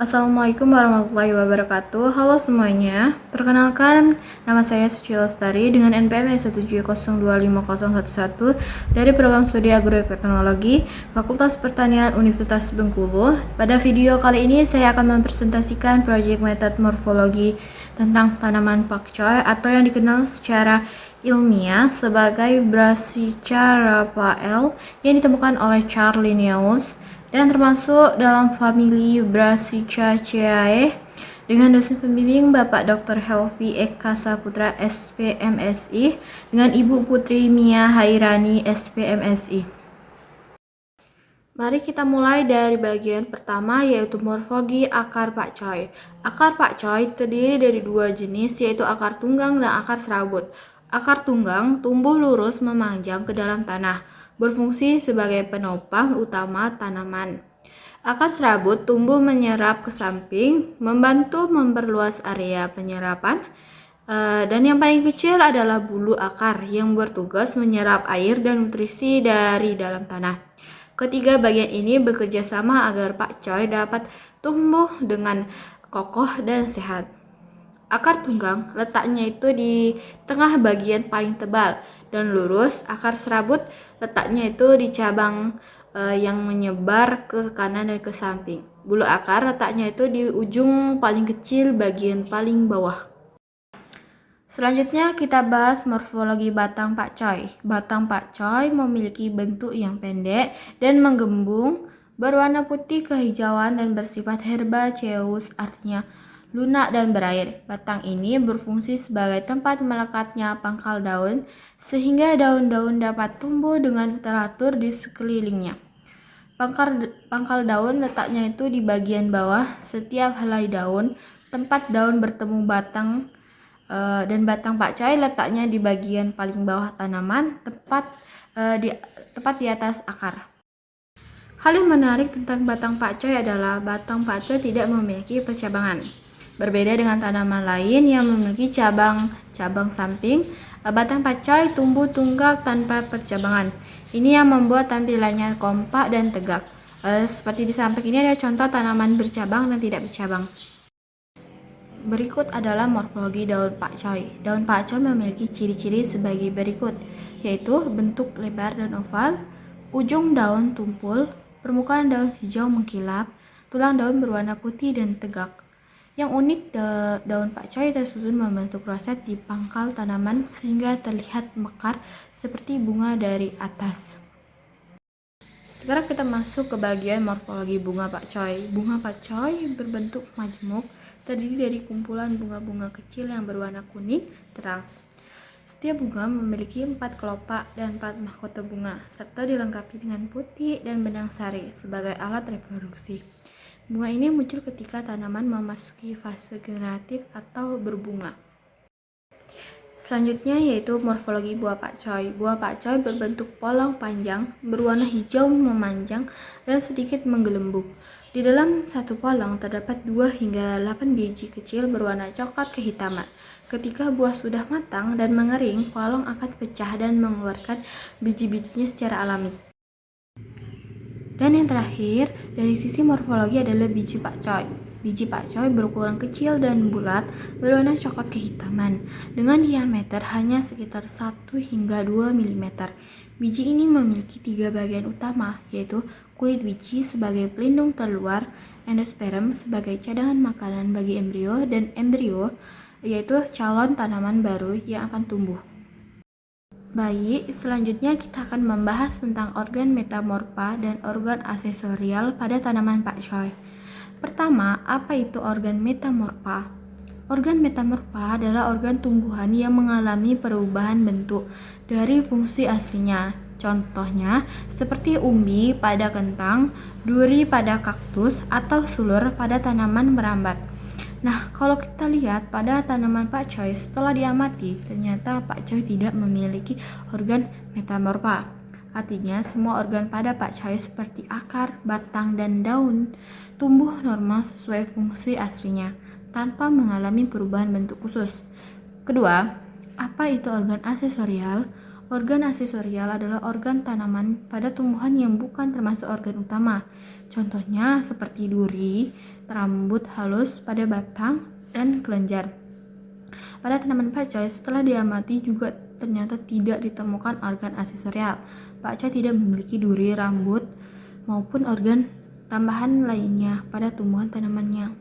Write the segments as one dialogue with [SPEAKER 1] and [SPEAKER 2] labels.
[SPEAKER 1] Assalamualaikum warahmatullahi wabarakatuh. Halo semuanya, perkenalkan nama saya Suci Lestari dengan NPM 170250111 dari Program Studi Agroteknologi Fakultas Pertanian Universitas Bengkulu. Pada video kali ini saya akan mempresentasikan proyek metode morfologi tentang tanaman pakcoy atau yang dikenal secara ilmiah sebagai Brassica rafael yang ditemukan oleh Charles Linnaeus dan termasuk dalam famili Brassicaceae dengan dosen pembimbing Bapak Dr. Helvi Eka Saputra SPMSI dengan Ibu Putri Mia Hairani SPMSI. Mari kita mulai dari bagian pertama, yaitu morfologi akar pakcoy. Akar pakcoy terdiri dari dua jenis, yaitu akar tunggang dan akar serabut. Akar tunggang tumbuh lurus memanjang ke dalam tanah, berfungsi sebagai penopang utama tanaman. Akar serabut tumbuh menyerap ke samping, membantu memperluas area penyerapan. Dan yang paling kecil adalah bulu akar yang bertugas menyerap air dan nutrisi dari dalam tanah. Ketiga bagian ini bekerja sama agar pakcoy dapat tumbuh dengan kokoh dan sehat. Akar tunggang letaknya itu di tengah bagian paling tebal dan lurus. Akar serabut letaknya itu di cabang yang menyebar ke kanan dan ke samping. Bulu akar letaknya itu di ujung paling kecil bagian paling bawah. Selanjutnya kita bahas morfologi batang pakcoy. Batang pakcoy memiliki bentuk yang pendek dan menggembung, berwarna putih kehijauan dan bersifat herbaceous, artinya lunak dan berair. Batang ini berfungsi sebagai tempat melekatnya pangkal daun sehingga daun-daun dapat tumbuh dengan teratur di sekelilingnya. Pangkal daun letaknya itu di bagian bawah setiap helai daun, tempat daun bertemu batang, dan batang pakcoy letaknya di bagian paling bawah tanaman, tepat di atas akar. Hal yang menarik tentang batang pakcoy adalah batang pakcoy tidak memiliki percabangan. Berbeda dengan tanaman lain yang memiliki cabang-cabang samping, batang pakcoy tumbuh tunggal tanpa percabangan. Ini yang membuat tampilannya kompak dan tegak. Seperti di samping ini ada contoh tanaman bercabang dan tidak bercabang. Berikut adalah morfologi daun pakcoy. Daun pakcoy memiliki ciri-ciri sebagai berikut, yaitu bentuk lebar dan oval, ujung daun tumpul, permukaan daun hijau mengkilap, tulang daun berwarna putih dan tegak. Yang unik, daun pakcoy tersusun membentuk roset di pangkal tanaman sehingga terlihat mekar seperti bunga dari atas. Sekarang kita masuk ke bagian morfologi bunga pakcoy. Bunga pakcoy berbentuk majemuk, terdiri dari kumpulan bunga-bunga kecil yang berwarna kuning terang. Setiap bunga memiliki 4 kelopak dan 4 mahkota bunga, serta dilengkapi dengan putik dan benang sari sebagai alat reproduksi. Bunga ini muncul ketika tanaman memasuki fase generatif atau berbunga. Selanjutnya yaitu morfologi buah pakcoy. Buah pakcoy berbentuk polong panjang, berwarna hijau memanjang dan sedikit menggelembung. Di dalam satu polong terdapat 2 hingga 8 biji kecil berwarna coklat kehitaman. Ketika buah sudah matang dan mengering, polong akan pecah dan mengeluarkan biji-bijinya secara alami. Dan yang terakhir, dari sisi morfologi adalah biji pakcoy. Biji pakcoy berukuran kecil dan bulat, berwarna coklat kehitaman, dengan diameter hanya sekitar 1 hingga 2 mm. Biji ini memiliki 3 bagian utama, yaitu kulit biji sebagai pelindung terluar, endosperm sebagai cadangan makanan bagi embrio, dan embrio yaitu calon tanaman baru yang akan tumbuh. Baik, selanjutnya kita akan membahas tentang organ metamorfa dan organ asesorial pada tanaman pakcoy. Pertama, apa itu organ metamorfa? Organ metamorfa adalah organ tumbuhan yang mengalami perubahan bentuk dari fungsi aslinya. Contohnya, seperti umbi pada kentang, duri pada kaktus, atau sulur pada tanaman merambat. Nah, kalau kita lihat pada tanaman pakcoy setelah diamati, ternyata pakcoy tidak memiliki organ metamorfa. Artinya, semua organ pada pakcoy seperti akar, batang, dan daun tumbuh normal sesuai fungsi aslinya, tanpa mengalami perubahan bentuk khusus. Kedua, apa itu organ asesorial? Organ asesorial adalah organ tanaman pada tumbuhan yang bukan termasuk organ utama. Contohnya seperti duri, rambut halus pada batang dan kelenjar. Pada tanaman pakcoy, setelah diamati juga ternyata tidak ditemukan organ aksesorial. Pakcoy tidak memiliki duri, rambut, maupun organ tambahan lainnya pada tumbuhan tanamannya.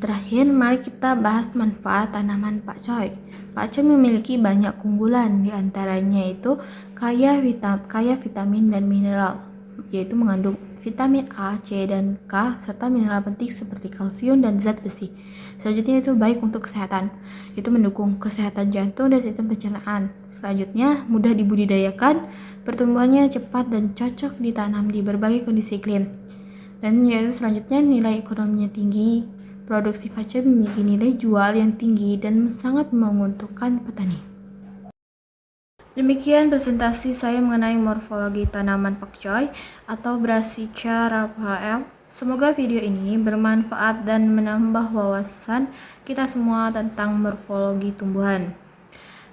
[SPEAKER 1] Terakhir, mari kita bahas manfaat tanaman pakcoy. Pakcoy memiliki banyak keunggulan, diantaranya itu kaya vitamin dan mineral, yaitu mengandung vitamin A, C, dan K, serta mineral penting seperti kalsium dan zat besi. Selanjutnya itu baik untuk kesehatan, itu mendukung kesehatan jantung dan sistem pencernaan. Selanjutnya, mudah dibudidayakan, pertumbuhannya cepat dan cocok ditanam di berbagai kondisi iklim. Dan yaitu selanjutnya nilai ekonominya tinggi. Produksi pakcoy memiliki nilai jual yang tinggi dan sangat menguntungkan petani. Demikian presentasi saya mengenai morfologi tanaman pakcoy atau Brassica Raphael. Semoga video ini bermanfaat dan menambah wawasan kita semua tentang morfologi tumbuhan.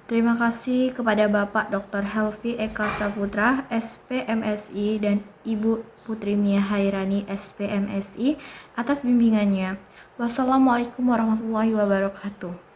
[SPEAKER 1] Terima kasih kepada Bapak Dr. Helvi Eka Saputra, SPMSI, dan Ibu Putri Mia Hairani, SPMSI, atas bimbingannya. Wassalamualaikum warahmatullahi wabarakatuh.